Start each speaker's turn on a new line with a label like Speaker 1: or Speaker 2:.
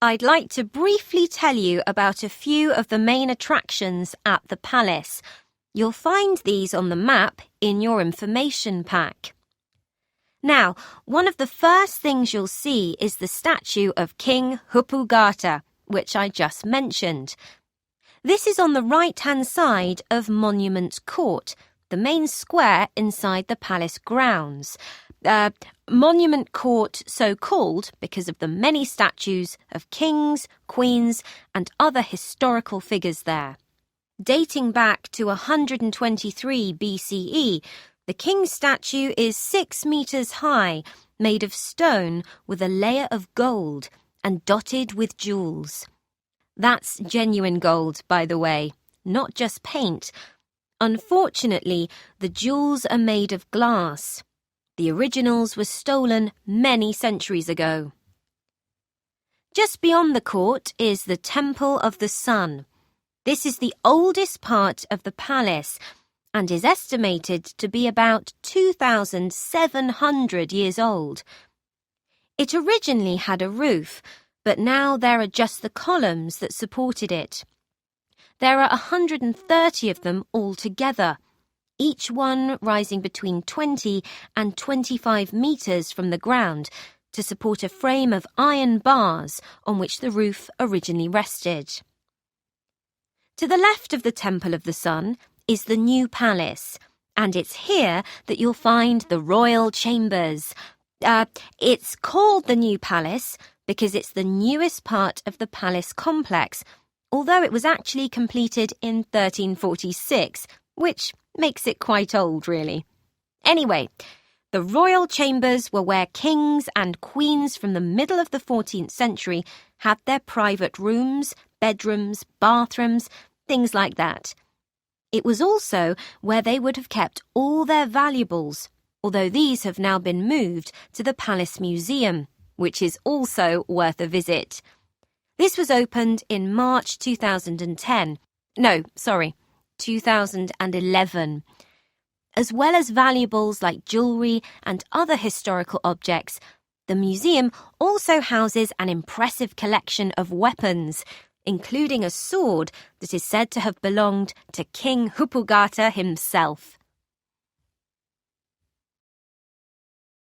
Speaker 1: I'd like to briefly tell you about a few of the main attractions at the palace. You'll find these on the map in your information pack. Now, one of the first things you'll see is the statue of King Hupugata, which I just mentioned. This is on the right-hand side of Monument Court, the main square inside the palace grounds. Monument Court so called because of the many statues of kings, queens, and other historical figures there. Dating back to 123 BCE, the king's statue is 6 meters high, made of stone with a layer of gold and dotted with jewels. That's genuine gold, by the way, not just paint. Unfortunately, the jewels are made of glass. The originals were stolen many centuries ago. Just beyond the court is the Temple of the Sun. This is the oldest part of the palace and is estimated to be about 2,700 years old. It originally had a roof, but now there are just the columns that supported it. There are 130 of them altogether, each one rising between 20 and 25 meters from the ground to support a frame of iron bars on which the roof originally rested. To the left of the Temple of the Sun is the new palace, and it's here that you'll find the royal chambers. It's called the new palace because it's the newest part of the palace complex, although it was actually completed in 1346, which makes it quite old, really. Anyway, the royal chambers were where kings and queens from the middle of the 14th century had their private rooms, bedrooms, bathrooms, things like that. It was also where they would have kept all their valuables, although these have now been moved to the Palace Museum, which is also worth a visit. This was opened in March 2011. As well as valuables like jewellery and other historical objects, the museum also houses an impressive collection of weapons, including a sword that is said to have belonged to King Hupugata himself.